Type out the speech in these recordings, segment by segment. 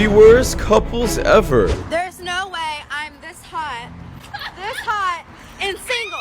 The worst couples ever. There's no way I'm this hot and single.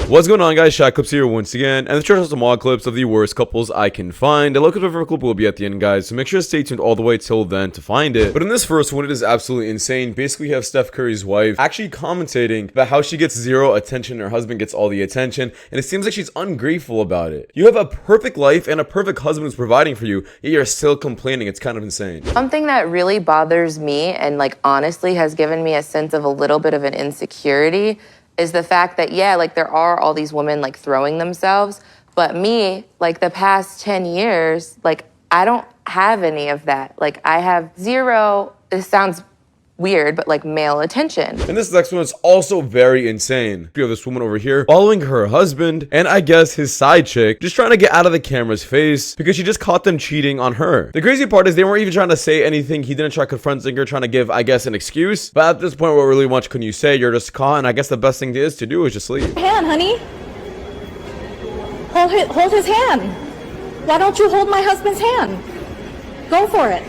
What's going on, guys? Shak-Clips here once again, and the church has some mod clips of the worst couples I can find. A look at the clip will be at the end, guys, so make sure to stay tuned all the way till then to find it. But in this first one, it is absolutely insane. Basically, you have Steph Curry's wife actually commentating about how she gets zero attention, her husband gets all the attention, and it seems like she's ungrateful about it. You have a perfect life and a perfect husband who's providing for you, yet you're still complaining. It's kind of insane. Something that really bothers me and honestly has given me a sense of a little bit of an insecurity is the fact that, yeah, there are all these women throwing themselves, but me, the past 10 years, I don't have any of that. I have zero, this sounds weird, but male attention. And this next one is also very insane. You have this woman over here following her husband and I guess his side chick, just trying to get out of the camera's face because she just caught them cheating on her. The crazy part is they weren't even trying to say anything. He didn't try confronting her, trying to give, I guess, an excuse. But at this point, what really much can you say? You're just caught, and I guess the best thing is to do is just leave. Hand, honey. Hold his hand. Why don't you hold my husband's hand? Go for it.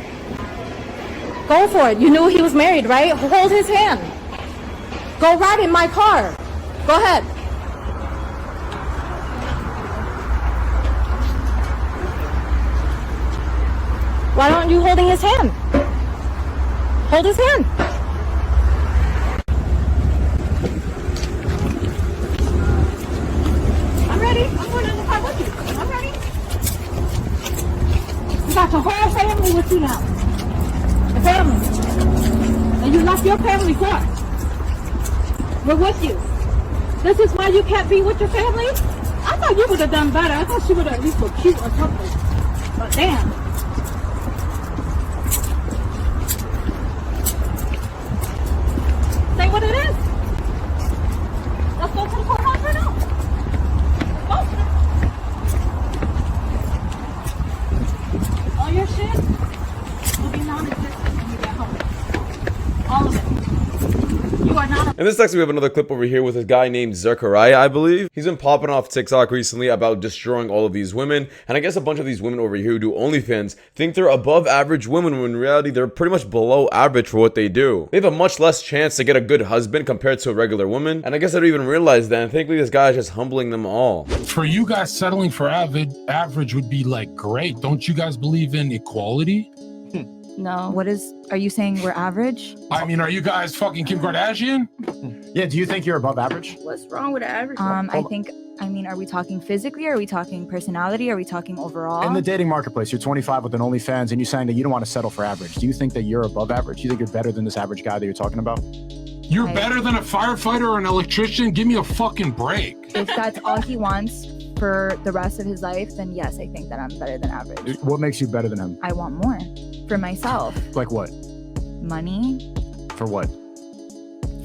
Go for it. You knew he was married, right? Hold his hand. Go ride in my car. Go ahead. Why aren't you holding his hand? Hold his hand. I'm ready. I'm going in the car with you. I'm ready. You got your whole family with you now. Family. And you left your family for. We're with you. This is why you can't be with your family? I thought you would have done better. I thought she would have at least looked cute or something. But damn. Say what it is. Let's go to the courthouse right now. Go. All your shit will be non-existent. All of it. You are not. And this next we have another clip over here with a guy named Zachariah, I believe. He's been popping off TikTok recently about destroying all of these women. And I guess a bunch of these women over here who do OnlyFans think they're above average women when in reality they're pretty much below average for what they do. They have a much less chance to get a good husband compared to a regular woman. And I guess I don't even realize that. And thankfully this guy is just humbling them all. For you guys, settling for average would be great. Don't you guys believe in equality? No. Are you saying we're average? I mean, are you guys fucking Kim Kardashian? Yeah, do you think you're above average? What's wrong with average? I mean, are we talking physically? Are we talking personality? Are we talking overall? In the dating marketplace, you're 25 with an OnlyFans and you're saying that you don't want to settle for average. Do you think that you're above average? Do you think you're better than this average guy that you're talking about? You're better than a firefighter or an electrician? Give me a fucking break. If that's all he wants for the rest of his life, then yes, I think that I'm better than average. What makes you better than him? I want more for myself. Like what? Money. For what?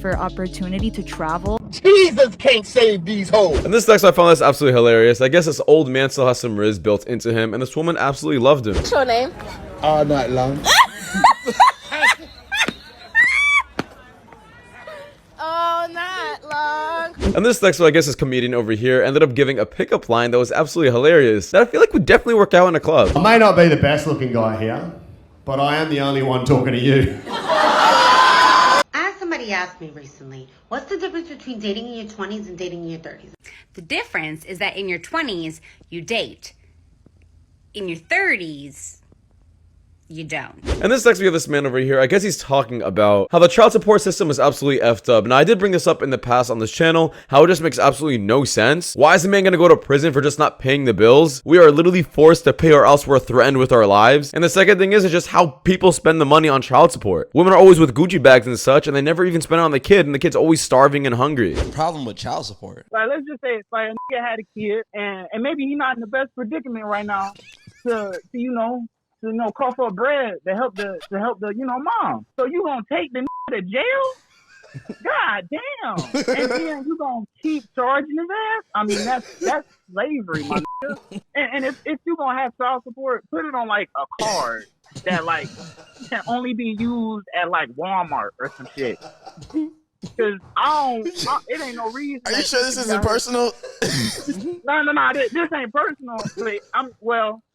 For opportunity to travel. Jesus can't save these hoes. And this next I found this absolutely hilarious. I guess this old man still has some riz built into him, and this woman absolutely loved him. What's your name? All night long. All night long. And this next one, I guess, is comedian over here ended up giving a pickup line that was absolutely hilarious that I feel like would definitely work out in a club. I may not be the best looking guy here, but I am the only one talking to you. Somebody asked me recently, what's the difference between dating in your 20s and dating in your 30s? The difference is that in your 20s, you date. In your 30s, you don't. And this next we have this man over here. I guess he's talking about how the child support system is absolutely effed up. Now I did bring this up in the past on this channel, how it just makes absolutely no sense. Why is the man gonna go to prison for just not paying the bills? We are literally forced to pay or else we're threatened with our lives. And the second thing is just how people spend the money on child support. Women are always with Gucci bags and such, and they never even spend it on the kid, and the kid's always starving and hungry. The problem with child support. Let's just say a nigga had a kid and maybe he's not in the best predicament right now to call for bread to help the mom. So you gonna take the nigga to jail? God damn! And then you gonna keep charging his ass? I mean that's slavery, my nigga. And if you gonna have child support, put it on a card that can only be used at Walmart or some shit. Cause it ain't no reason. Are you sure this isn't personal? No, this ain't personal. But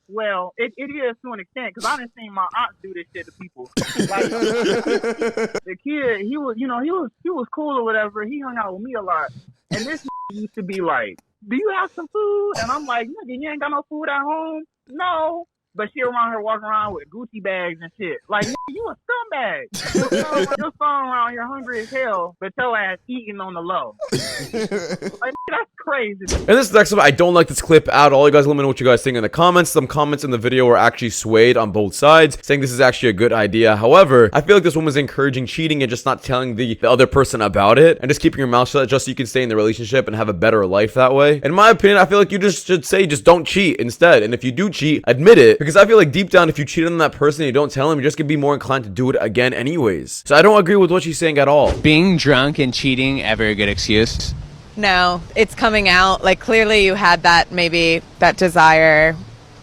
Well, it is to an extent, because I done seen my aunt do this shit to people. Like, the kid, he was cool or whatever. He hung out with me a lot, and this used to be like, "Do you have some food?" And I'm like, "Nigga, you ain't got no food at home?" No. But she around here walking around with Gucci bags and shit. Like, you a scumbag. Your son around here hungry as hell, but your ass eating on the low. Like, that's crazy. And this next one, I don't like this clip at all. You guys let me know what you guys think in the comments. Some comments in the video were actually swayed on both sides, saying this is actually a good idea. However, I feel like this woman's encouraging cheating and just not telling the other person about it, and just keeping your mouth shut just so you can stay in the relationship and have a better life that way. In my opinion, I feel like you just should say just don't cheat instead. And if you do cheat, admit it. Because I feel like deep down, if you cheat on that person and you don't tell him, you're just gonna be more inclined to do it again anyways. So I don't agree with what she's saying at all. Being drunk and cheating, ever a good excuse? No, it's coming out. Like, clearly you had that, maybe, that desire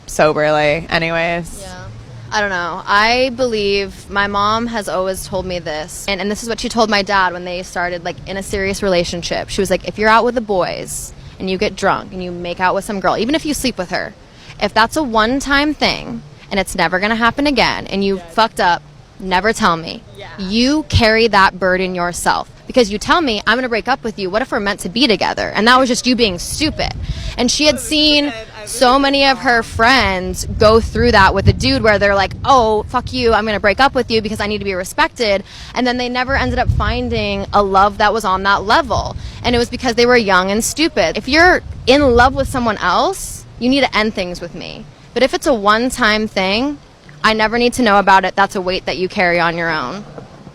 soberly anyways. Yeah. I don't know. I believe my mom has always told me this, and this is what she told my dad when they started, like, in a serious relationship. She was like, if you're out with the boys and you get drunk and you make out with some girl, even if you sleep with her, if that's a one-time thing and it's never going to happen again and you fucked up, never tell me. You carry that burden yourself. Because you tell me, I'm going to break up with you. What if we're meant to be together? And that was just you being stupid. And she had seen so many of her friends go through that with a dude where they're like, oh, fuck you, I'm going to break up with you because I need to be respected. And then they never ended up finding a love that was on that level. And it was because they were young and stupid. If you're in love with someone else, you need to end things with me. But if it's a one-time thing, I never need to know about it. That's a weight that you carry on your own.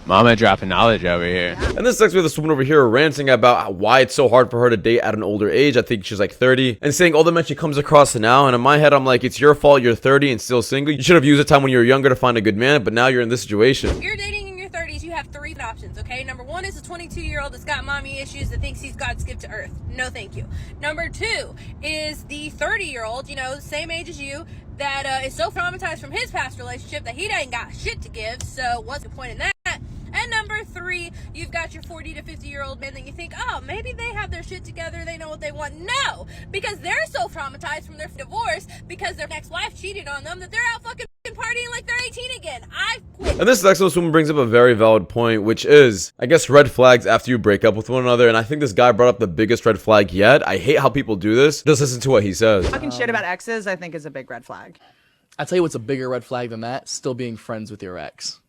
Mama dropping knowledge over here. And this next with this woman over here ranting about why it's so hard for her to date at an older age. I think she's like 30, and saying all the men she comes across now. And in my head, I'm like, it's your fault. You're 30 and still single. You should have used the time when you were younger to find a good man, but now you're in this situation. If you're dating in your 30s, you have three options, okay? Number one is a 22-year-old that's got mommy issues that thinks he's God's gift to earth. No, thank you. Number two is the 30-year-old, same age as you, that is so traumatized from his past relationship that he ain't got shit to give. So what's the point in that? And number three, you've got your 40 to 50-year-old men that you think, oh, maybe they have their shit together, they know what they want. No, because they're so traumatized from their divorce because their ex-wife cheated on them that they're out fucking partying like they're 18 again. I quit. And this next woman brings up a very valid point, which is, I guess, red flags after you break up with one another. And I think this guy brought up the biggest red flag yet. I hate how people do this. Just listen to what he says. Talking shit about exes, I think, is a big red flag. I'll tell you what's a bigger red flag than that, still being friends with your ex.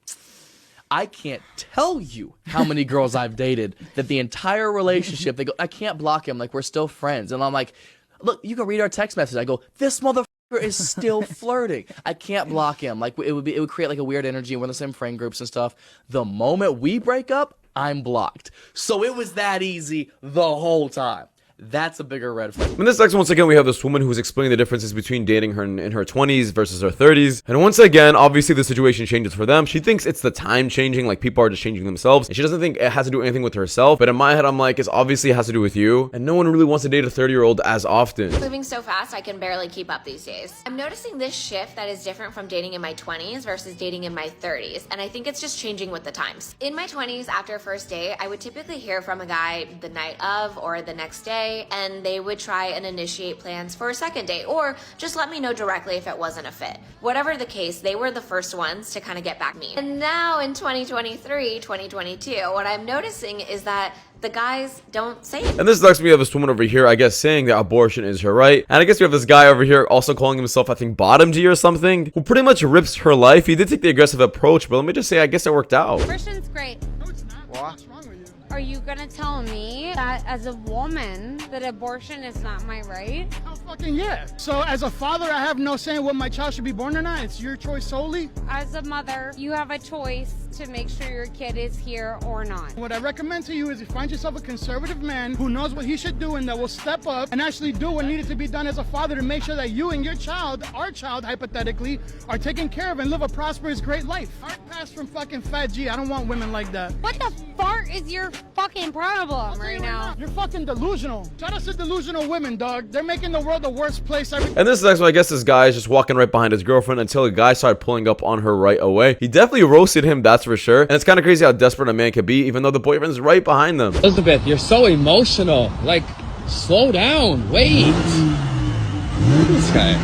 I can't tell you how many girls I've dated that the entire relationship, they go, I can't block him, like, we're still friends. And I'm like, look, you can read our text message. I go, this motherfucker is still flirting. I can't block him. Like, it would create like a weird energy. We're in the same friend groups and stuff. The moment we break up, I'm blocked. So it was that easy the whole time. That's a bigger red flag. In this next, once again, we have this woman who's explaining the differences between dating her in her 20s versus her 30s. And once again, obviously the situation changes for them. She thinks it's the time changing, like people are just changing themselves. And she doesn't think it has to do anything with herself. But in my head, I'm like, it obviously has to do with you. And no one really wants to date a 30-year-old as often. Moving so fast, I can barely keep up these days. I'm noticing this shift that is different from dating in my 20s versus dating in my 30s. And I think it's just changing with the times. In my 20s, after a first date, I would typically hear from a guy the night of or the next day, and they would try and initiate plans for a second date or just let me know directly if it wasn't a fit. Whatever the case, they were the first ones to kind of get back at me. And now in 2023, 2022, what I'm noticing is that the guys don't say it. And this next, we have this woman over here, I guess, saying that abortion is her right. And I guess we have this guy over here also calling himself, I think, bottom G or something, who pretty much rips her life. He did take the aggressive approach, but let me just say, I guess it worked out. Abortion's great. No, it's not. What's wrong with you? Are you gonna tell me that as a woman that abortion is not my right? Oh, fucking yeah. So as a father, I have no say in what my child should be born or not. It's your choice solely. As a mother, you have a choice to make sure your kid is here or not. What I recommend to you is you find yourself a conservative man who knows what he should do and that will step up and actually do what needed to be done as a father to make sure that you and your child, our child hypothetically, are taken care of and live a prosperous, great life. I pass from fucking fat G. I don't want women like that. What the fart is your fucking problem right now? You're fucking delusional. Shout out to delusional women, dog. They're making the world the worst place. And this is actually, I guess this guy is just walking right behind his girlfriend until a guy started pulling up on her right away. He definitely roasted him, that's for sure. And it's kind of crazy how desperate a man could be, even though the boyfriend's right behind them. Elizabeth, you're so emotional. Like, slow down. Wait. Look at this guy.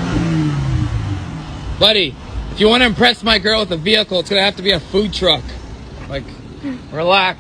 buddy, if you want to impress my girl with a vehicle, it's gonna have to be a food truck. Like, relax.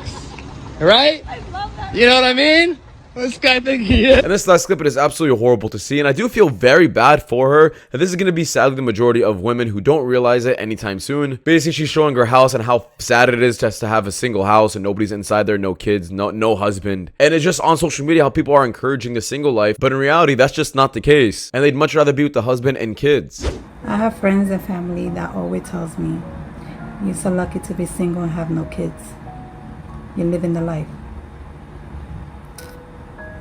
Right? I love that. You know what I mean? This guy thinking he is. And this last clip, it is absolutely horrible to see, and I do feel very bad for her. And this is going to be sadly the majority of women who don't realize it anytime soon. Basically, she's showing her house and how sad it is just to have a single house and nobody's inside there, no kids, no husband. And it's just on social media how people are encouraging the single life, but in reality, that's just not the case. And they'd much rather be with the husband and kids. I have friends and family that always tells me, you're so lucky to be single and have no kids. You're living the life.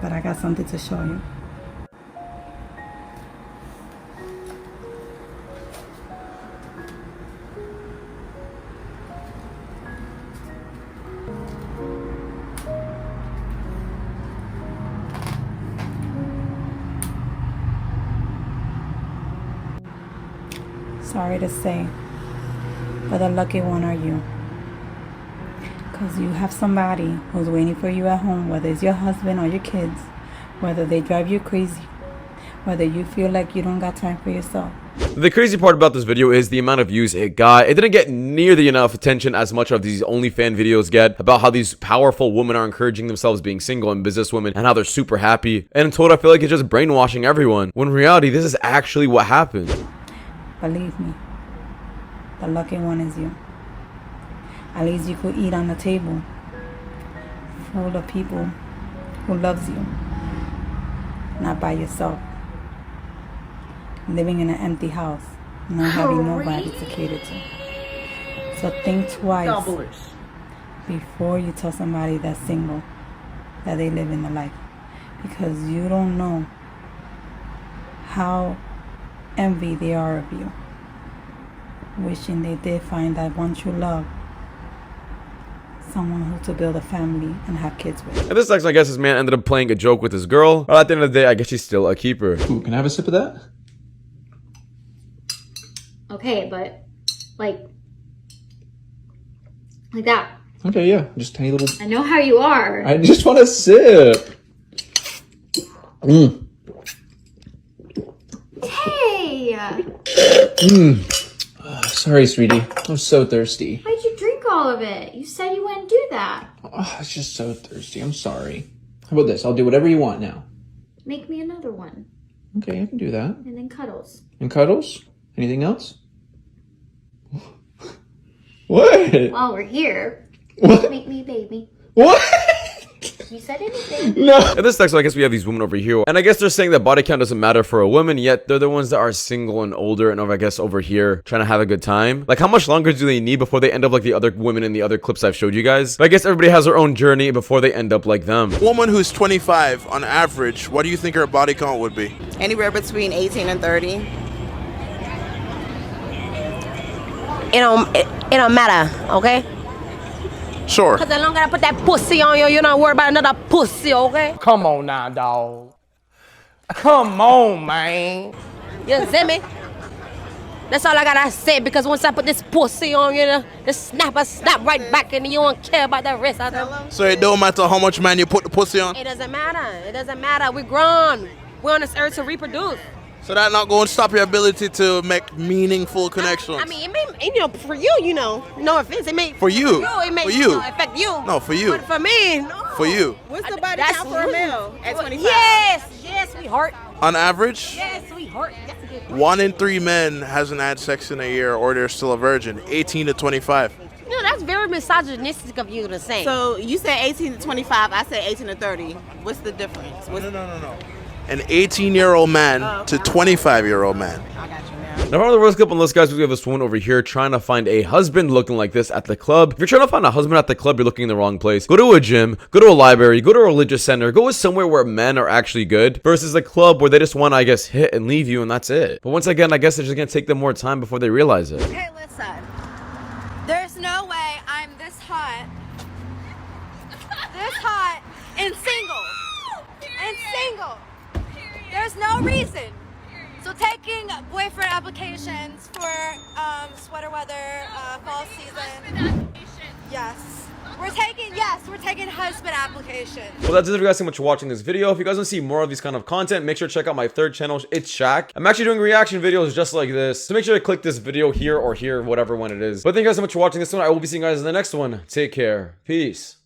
But I got something to show you. Sorry to say, but the lucky one are you. Because you have somebody who's waiting for you at home, whether it's your husband or your kids, whether they drive you crazy, whether you feel like you don't got time for yourself. The crazy part about this video is the amount of views it got. It didn't get nearly enough attention as much of these OnlyFans videos get about how these powerful women are encouraging themselves being single and businesswomen and how they're super happy. And in total, I feel like it's just brainwashing everyone. When in reality, this is actually what happened. Believe me, the lucky one is you. At least you could eat on the table full of people who loves you, not by yourself. Living in an empty house, not having nobody to cater to. So think twice before you tell somebody that's single that they live in the life, because you don't know how envy they are of you, wishing they did find that one true love, someone who to build a family and have kids with. And this section, I guess this man ended up playing a joke with his girl, but at the end of the day, I guess she's still a keeper. Ooh, can I have a sip of that? Okay, but like that. Okay, yeah, just tiny little. I know how you are. I just want to sip. Mmm. Hey! Sorry, sweetie. I'm so thirsty. Why'd you drink all of it? You said you wouldn't do that. Oh, it's just so thirsty. I'm sorry. How about this? I'll do whatever you want now. Make me another one. Okay, I can do that. And then cuddles. And cuddles? Anything else? What? While we're here, What? make me a baby. What? You said anything? No. In this section, I guess we have these women over here, and I guess they're saying that body count doesn't matter for a woman, yet they're the ones that are single and older, and I guess over here trying to have a good time. Like, how much longer do they need before they end up like the other women in the other clips I've showed you guys? But I guess everybody has their own journey before they end up like them. Woman who's 25 on average, what do you think her body count would be? Anywhere between 18 and 30. It don't matter, okay? Sure. Cause as long as I put that pussy on you, you're not worried about another pussy, okay? Come on now, dog. Come on, man. You see me? That's all I gotta say, because once I put this pussy on you, the snap right back and you don't care about the rest of them. So it don't matter how much man you put the pussy on? It doesn't matter. It doesn't matter. We're grown. We're on this earth to reproduce. So that not going to stop your ability to make meaningful connections? I mean, it may, for you, no offense, it may. For you. It may, For you. affect you. No, for you. But for me, no. For you. What's the body count for a male at 25? Yes, sweetheart. On average? Yes, sweetheart. That's a good 1 in 3 men hasn't had sex in a year or they're still a virgin. 18 to 25. No, that's very misogynistic of you to say. So you said 18 to 25, I said 18 to 30. What's the difference? No. An 18-year-old man to 25-year-old man. Now, from the worst clip on this, guys, we have this woman over here trying to find a husband looking like this at the club. If you're trying to find a husband at the club, you're looking in the wrong place. Go to a gym, go to a library, go to a religious center, go with somewhere where men are actually good versus a club where they just want to, I guess, hit and leave you and that's it. But once again, I guess it's just going to take them more time before they realize it. Hey, listen. There's no way I'm this hot and single. There's no reason. So taking boyfriend applications for sweater weather, fall season. Yes. We're taking Yes, we're taking husband application. Well, that's it for you guys so much for watching this video. If you guys want to see more of these kind of content, make sure to check out my third channel. It's Shaq. I'm actually doing reaction videos just like this, so make sure to click this video here or here, whatever one it is. But thank you guys so much for watching this one. I will be seeing you guys in the next one. Take care. Peace.